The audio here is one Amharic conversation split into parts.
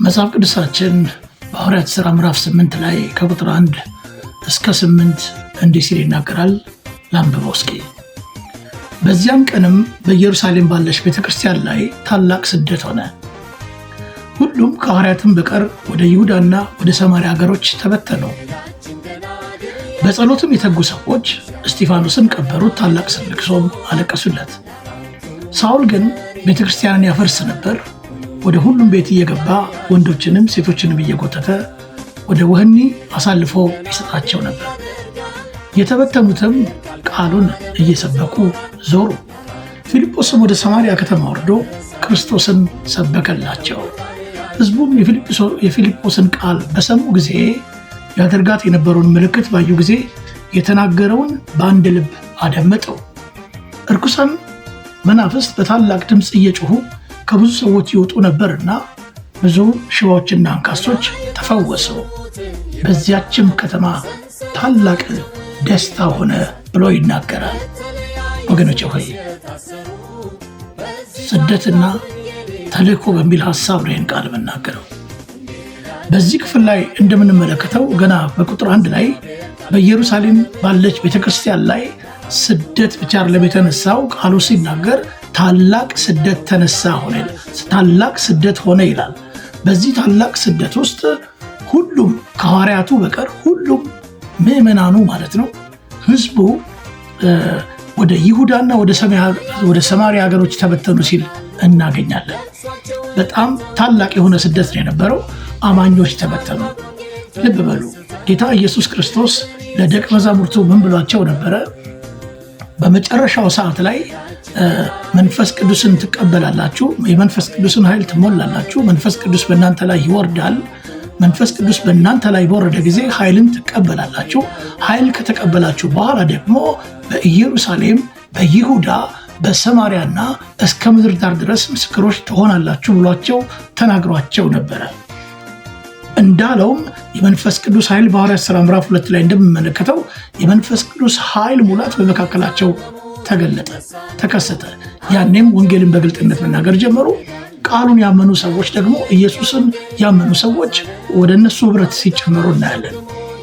መጽሐፍ ቅዱሳችን በሐዋርያት ሥራ ምዕራፍ 8 ላይ ከቁጥር 1 እስከ 8 እንዲህ ሲል ይናገራል። ላንብበው እስኪ። በዚያም ቀንም በኢየሩሳሌም ባለች ቤተክርስቲያን ላይ ታላቅ ስደት ሆነ። ሁሉም ከሐዋርያትም በቀር ወደ ይሁዳና ወደ ሰማርያ ሀገሮች ተበተኑ። በጸሎትም የተጉ ሰዎች እስጢፋኖስን ቀበሩት፣ ታላቅ ልቅሶም አለቀሱለት። ሳውል ግን ቤተክርስቲያንን ያፈርስ ነበር። ወደ ሁሉም ቤት እየገባ ወንዶችንም ሴቶችንም እየጎተተ ወደ ወህኒ አሳልፎ ይሰጣቸው ነበር። የተበተኑትም ቃሉን እየሰበኩ ዞሩ። ፊልጶስም ወደ ሰማርያ ከተማ ወርዶ ክርስቶስን ሰበከላቸው። ሕዝቡም የፊልጶስን ቃል በሰሙ ጊዜ ያደርጋት የነበረውን ምልክት ባዩ ጊዜ የተናገረውን በአንድ ልብ አደመጠው። እርኩሳን መናፍስት በታላቅ ድምፅ እየጮሁ ከብዙ ሰዎች ይወጡ ነበርና ብዙ ሽባዎችና አንካሶች ተፈወሱ። በዚያችም ከተማ ታላቅ ደስታ ሆነ ብሎ ይናገራል። ወገኖቼ ሆይ ስደትና ተልእኮ በሚል ሐሳብ ነው ይህን ቃል የምናገረው። በዚህ ክፍል ላይ እንደምንመለከተው ገና በቁጥር 1 ላይ በኢየሩሳሌም ባለች ቤተክርስቲያን ላይ ስደት ብቻ አይደለም የተነሳው። ቃሉ ሲናገር ታላቅ ስደት ተነሳ ሆነ፣ ታላቅ ስደት ሆነ ይላል። በዚህ ታላቅ ስደት ውስጥ ሁሉም ከሐዋርያቱ በቀር ሁሉም ምዕመናኑ ማለት ነው ሕዝቡ ወደ ይሁዳና ወደ ሰማርያ ሀገሮች ተበተኑ ሲል እናገኛለን። በጣም ታላቅ የሆነ ስደት ነው የነበረው። አማኞች ተበተኑ። ልብ በሉ፣ ጌታ ኢየሱስ ክርስቶስ ለደቀ መዛሙርቱ ምን ብሏቸው ነበረ? በመጨረሻው ሰዓት ላይ መንፈስ ቅዱስን ትቀበላላችሁ፣ የመንፈስ ቅዱስን ኃይል ትሞላላችሁ፣ መንፈስ ቅዱስ በእናንተ ላይ ይወርዳል። መንፈስ ቅዱስ በእናንተ ላይ በወረደ ጊዜ ኃይልን ትቀበላላችሁ። ኃይል ከተቀበላችሁ በኋላ ደግሞ በኢየሩሳሌም፣ በይሁዳ፣ በሰማርያና እስከ ምድር ዳር ድረስ ምስክሮች ትሆናላችሁ ብሏቸው ተናግሯቸው ነበረ። እንዳለውም የመንፈስ ቅዱስ ኃይል በሐዋርያት ሥራ ምዕራፍ 2 ላይ እንደምንመለከተው የመንፈስ ቅዱስ ኃይል ሙላት በመካከላቸው ተገለጠ፣ ተከሰተ። ያኔም ወንጌልን በግልጥነት መናገር ጀመሩ። ቃሉን ያመኑ ሰዎች ደግሞ ኢየሱስን ያመኑ ሰዎች ወደ እነሱ ህብረት ሲጨመሩ እናያለን።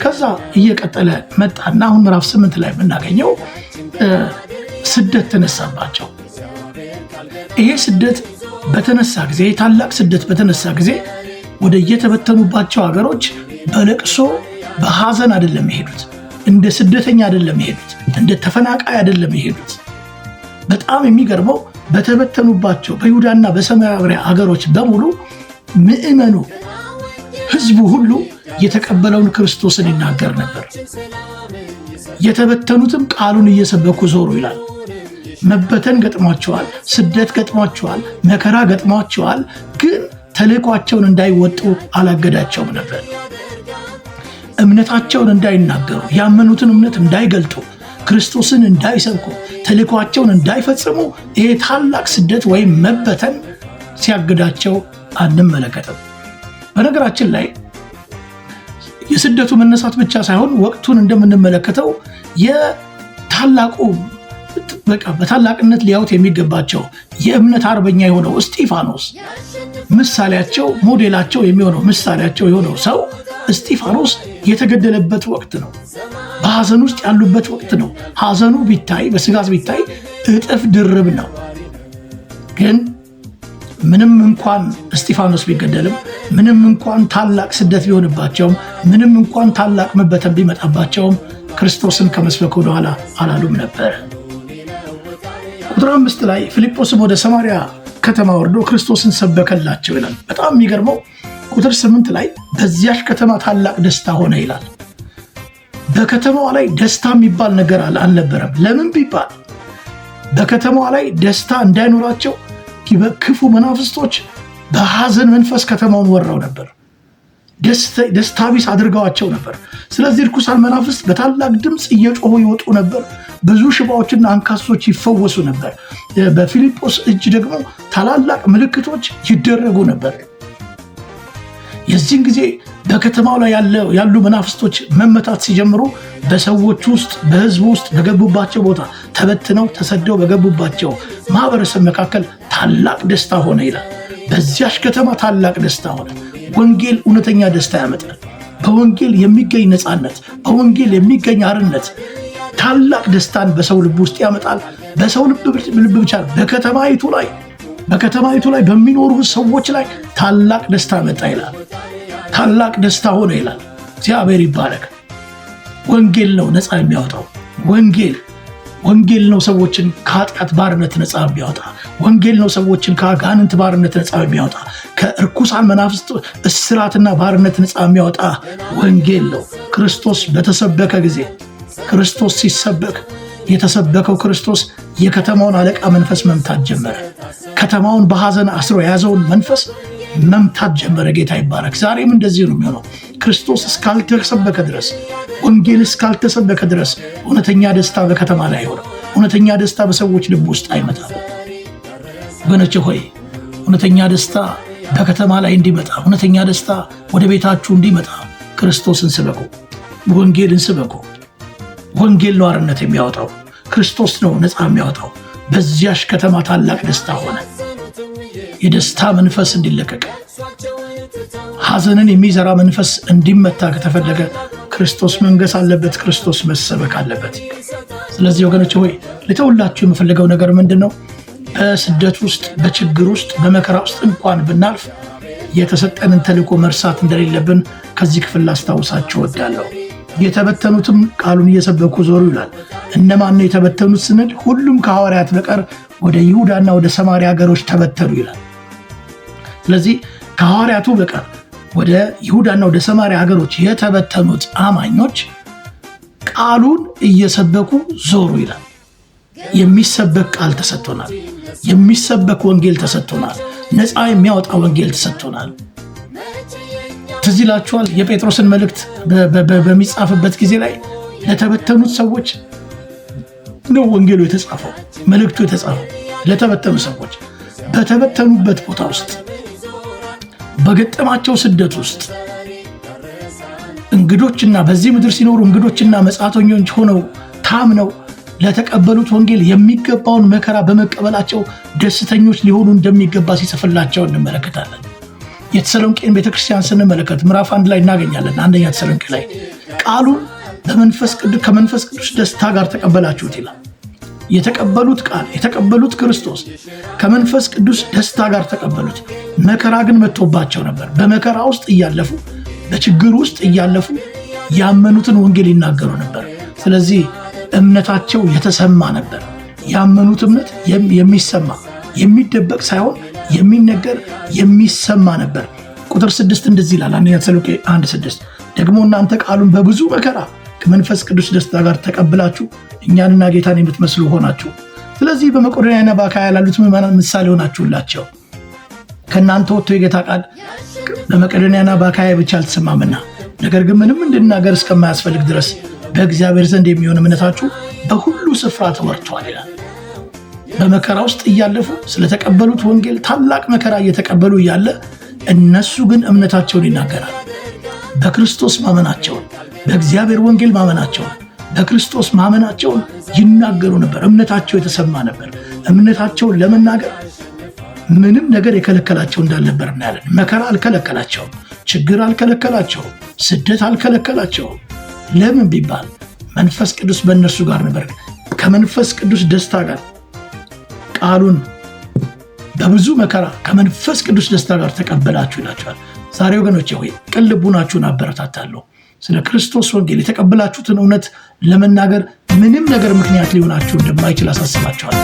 ከዛ እየቀጠለ መጣና አሁን ምዕራፍ 8 ላይ የምናገኘው ስደት ተነሳባቸው። ይሄ ስደት በተነሳ ጊዜ፣ ታላቅ ስደት በተነሳ ጊዜ ወደ የተበተኑባቸው ሀገሮች በለቅሶ በሐዘን አይደለም የሄዱት። እንደ ስደተኛ አይደለም የሄዱት። እንደ ተፈናቃይ አይደለም የሄዱት። በጣም የሚገርመው በተበተኑባቸው በይሁዳና በሰማርያ ሀገሮች በሙሉ ምዕመኑ ሕዝቡ ሁሉ የተቀበለውን ክርስቶስን ይናገር ነበር። የተበተኑትም ቃሉን እየሰበኩ ዞሩ ይላል። መበተን ገጥሟቸዋል፣ ስደት ገጥሟቸዋል፣ መከራ ገጥሟቸዋል። ግን ተልእኳቸውን እንዳይወጡ አላገዳቸውም ነበር። እምነታቸውን እንዳይናገሩ፣ ያመኑትን እምነት እንዳይገልጡ፣ ክርስቶስን እንዳይሰብኩ፣ ተልእኳቸውን እንዳይፈጽሙ ይሄ ታላቅ ስደት ወይም መበተን ሲያግዳቸው አንመለከትም። በነገራችን ላይ የስደቱ መነሳት ብቻ ሳይሆን ወቅቱን እንደምንመለከተው የታላቁ በታላቅነት ሊያዩት የሚገባቸው የእምነት አርበኛ የሆነው እስጢፋኖስ ምሳሌያቸው፣ ሞዴላቸው የሚሆነው ምሳሌያቸው የሆነው ሰው እስጢፋኖስ የተገደለበት ወቅት ነው። በሐዘን ውስጥ ያሉበት ወቅት ነው። ሐዘኑ ቢታይ በስጋት ቢታይ እጥፍ ድርብ ነው። ግን ምንም እንኳን እስጢፋኖስ ቢገደልም፣ ምንም እንኳን ታላቅ ስደት ቢሆንባቸውም፣ ምንም እንኳን ታላቅ መበተን ቢመጣባቸውም ክርስቶስን ከመስበክ ወደኋላ አላሉም ነበር። ቁጥር 5 ላይ ፊልጶስም ወደ ሰማርያ ከተማ ወርዶ ክርስቶስን ሰበከላቸው ይላል። በጣም የሚገርመው ቁጥር 8 ላይ በዚያች ከተማ ታላቅ ደስታ ሆነ ይላል። በከተማዋ ላይ ደስታ የሚባል ነገር አልነበረም። ለምን ቢባል በከተማዋ ላይ ደስታ እንዳይኖራቸው ክፉ መናፍስቶች በሐዘን መንፈስ ከተማውን ወረው ነበር። ደስታ ቢስ አድርገዋቸው ነበር። ስለዚህ ርኩሳን መናፍስት በታላቅ ድምፅ እየጮሁ ይወጡ ነበር። ብዙ ሽባዎችና አንካሶች ይፈወሱ ነበር። በፊልጶስ እጅ ደግሞ ታላላቅ ምልክቶች ይደረጉ ነበር። የዚህን ጊዜ በከተማው ላይ ያሉ መናፍስቶች መመታት ሲጀምሩ በሰዎች ውስጥ፣ በሕዝቡ ውስጥ በገቡባቸው ቦታ ተበትነው ተሰደው በገቡባቸው ማህበረሰብ መካከል ታላቅ ደስታ ሆነ ይላል። በዚያች ከተማ ታላቅ ደስታ ሆነ። ወንጌል እውነተኛ ደስታ ያመጣል። በወንጌል የሚገኝ ነፃነት፣ በወንጌል የሚገኝ አርነት ታላቅ ደስታን በሰው ልብ ውስጥ ያመጣል። በሰው ልብ ብቻ በከተማይቱ ላይ በሚኖሩ ሰዎች ላይ ታላቅ ደስታ መጣ ይላል። ታላቅ ደስታ ሆነ ይላል። እግዚአብሔር ይባረክ። ወንጌል ነው ነፃ የሚያወጣው። ወንጌል ነው ሰዎችን ከኃጢአት ባርነት ነፃ የሚያወጣ። ወንጌል ነው ሰዎችን ከአጋንንት ባርነት ነፃ የሚያወጣ። ከእርኩሳን መናፍስት እስራትና ባርነት ነፃ የሚያወጣ ወንጌል ነው። ክርስቶስ በተሰበከ ጊዜ ክርስቶስ ሲሰበክ የተሰበከው ክርስቶስ የከተማውን አለቃ መንፈስ መምታት ጀመረ። ከተማውን በሐዘን አስሮ የያዘውን መንፈስ መምታት ጀመረ። ጌታ ይባረክ። ዛሬም እንደዚህ ነው የሚሆነው። ክርስቶስ እስካልተሰበከ ድረስ፣ ወንጌል እስካልተሰበከ ድረስ እውነተኛ ደስታ በከተማ ላይ አይሆንም። እውነተኛ ደስታ በሰዎች ልብ ውስጥ አይመጣም። ወገኖቼ ሆይ እውነተኛ ደስታ በከተማ ላይ እንዲመጣ፣ እውነተኛ ደስታ ወደ ቤታችሁ እንዲመጣ ክርስቶስን ስበኩ፣ ወንጌልን ስበኩ። ወንጌል ነው አርነት የሚያወጣው። ክርስቶስ ነው ነፃ የሚያወጣው። በዚያሽ ከተማ ታላቅ ደስታ ሆነ። የደስታ መንፈስ እንዲለቀቅ፣ ሐዘንን የሚዘራ መንፈስ እንዲመታ ከተፈለገ ክርስቶስ መንገስ አለበት፣ ክርስቶስ መሰበክ አለበት። ስለዚህ ወገኖች ሆይ ልተውላችሁ የምፈልገው ነገር ምንድን ነው? በስደት ውስጥ፣ በችግር ውስጥ፣ በመከራ ውስጥ እንኳን ብናልፍ የተሰጠንን ተልእኮ መርሳት እንደሌለብን ከዚህ ክፍል ላስታውሳችሁ እወዳለሁ። የተበተኑትም ቃሉን እየሰበኩ ዞሩ ይላል። እነማን ነው የተበተኑት ስንል ሁሉም ከሐዋርያት በቀር ወደ ይሁዳና ወደ ሰማርያ ሀገሮች ተበተኑ ይላል። ስለዚህ ከሐዋርያቱ በቀር ወደ ይሁዳና ወደ ሰማርያ ሀገሮች የተበተኑት አማኞች ቃሉን እየሰበኩ ዞሩ ይላል። የሚሰበክ ቃል ተሰጥቶናል። የሚሰበክ ወንጌል ተሰጥቶናል። ነፃ የሚያወጣ ወንጌል ተሰጥቶናል። ትዝ ይላችኋል የጴጥሮስን መልእክት በሚጻፍበት ጊዜ ላይ ለተበተኑት ሰዎች ነው ወንጌሉ የተጻፈው፣ መልእክቱ የተጻፈው ለተበተኑ ሰዎች። በተበተኑበት ቦታ ውስጥ፣ በገጠማቸው ስደት ውስጥ እንግዶችና በዚህ ምድር ሲኖሩ እንግዶችና መጻተኞች ሆነው ታምነው ለተቀበሉት ወንጌል የሚገባውን መከራ በመቀበላቸው ደስተኞች ሊሆኑ እንደሚገባ ሲጽፍላቸው እንመለከታለን። የተሰሎንቄን ቤተክርስቲያን ስንመለከት ምዕራፍ 1 ላይ እናገኛለን። አንደኛ ተሰሎንቄ ላይ ቃሉን ከመንፈስ ቅዱስ ደስታ ጋር ተቀበላችሁት ይላል። የተቀበሉት ቃል፣ የተቀበሉት ክርስቶስ ከመንፈስ ቅዱስ ደስታ ጋር ተቀበሉት። መከራ ግን መጥቶባቸው ነበር። በመከራ ውስጥ እያለፉ፣ በችግር ውስጥ እያለፉ ያመኑትን ወንጌል ይናገሩ ነበር። ስለዚህ እምነታቸው የተሰማ ነበር። ያመኑት እምነት የሚሰማ የሚደበቅ ሳይሆን የሚነገር የሚሰማ ነበር። ቁጥር 6 እንደዚህ ይላል። አንደኛ ተሰሎንቄ 1:6 ደግሞ እናንተ ቃሉን በብዙ መከራ ከመንፈስ ቅዱስ ደስታ ጋር ተቀብላችሁ እኛንና ጌታን የምትመስሉ ሆናችሁ። ስለዚህ በመቄዶንያና በአካይያ ላሉት ምዕመናን ምሳሌ ሆናችሁላቸው። ከእናንተ ወጥቶ የጌታ ቃል በመቄዶንያና በአካይያ ብቻ አልተሰማምና፣ ነገር ግን ምንም እንድናገር እስከማያስፈልግ ድረስ በእግዚአብሔር ዘንድ የሚሆን እምነታችሁ በሁሉ ስፍራ ተወርቷል ይላል። በመከራ ውስጥ እያለፉ ስለተቀበሉት ወንጌል ታላቅ መከራ እየተቀበሉ እያለ እነሱ ግን እምነታቸውን ይናገራል። በክርስቶስ ማመናቸውን፣ በእግዚአብሔር ወንጌል ማመናቸውን፣ በክርስቶስ ማመናቸውን ይናገሩ ነበር። እምነታቸው የተሰማ ነበር። እምነታቸውን ለመናገር ምንም ነገር የከለከላቸው እንዳልነበር እናያለን። መከራ አልከለከላቸውም። ችግር አልከለከላቸውም። ስደት አልከለከላቸውም። ለምን ቢባል መንፈስ ቅዱስ በእነርሱ ጋር ነበር። ከመንፈስ ቅዱስ ደስታ ጋር ቃሉን በብዙ መከራ ከመንፈስ ቅዱስ ደስታ ጋር ተቀበላችሁ ይላቸዋል። ዛሬ ወገኖቼ ሆይ ቅን ልቡናችሁን አበረታታለሁ። ስለ ክርስቶስ ወንጌል የተቀበላችሁትን እውነት ለመናገር ምንም ነገር ምክንያት ሊሆናችሁ እንደማይችል አሳስባችኋል።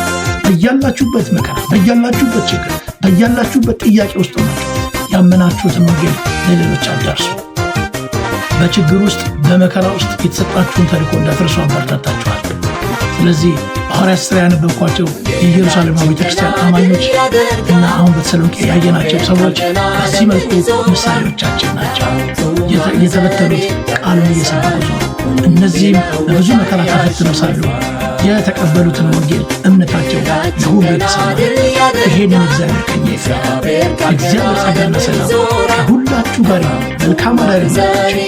በያላችሁበት መከራ፣ በያላችሁበት ችግር፣ በያላችሁበት ጥያቄ ውስጥ ሆናችሁ ያመናችሁትን ወንጌል ለሌሎች አዳርሱ። በችግር ውስጥ፣ በመከራ ውስጥ የተሰጣችሁን ተልእኮ እንዳትረሱ አበረታታችኋል። ስለዚህ ሐዋርያት ሥራ ያነበብኳቸው የኢየሩሳሌም ቤተክርስቲያን አማኞች እና አሁን በተሰሎንቄ ያየናቸው ሰዎች በዚህ መልኩ ምሳሌዎቻችን ናቸው። የተበተኑት ቃሉን እየሰበኩ ዞሩ። እነዚህም በብዙ መከራ ተፈትነው ሳሉ የተቀበሉትን ወንጌል እምነታቸው ለሁሉ የተሰማ። ይሄንን እግዚአብሔር ከኛ ይፈልጋል። እግዚአብሔር ጸጋና ሰላም ከሁላችሁ ጋር ይሁን። መልካም አዳር ይሁንላችሁ።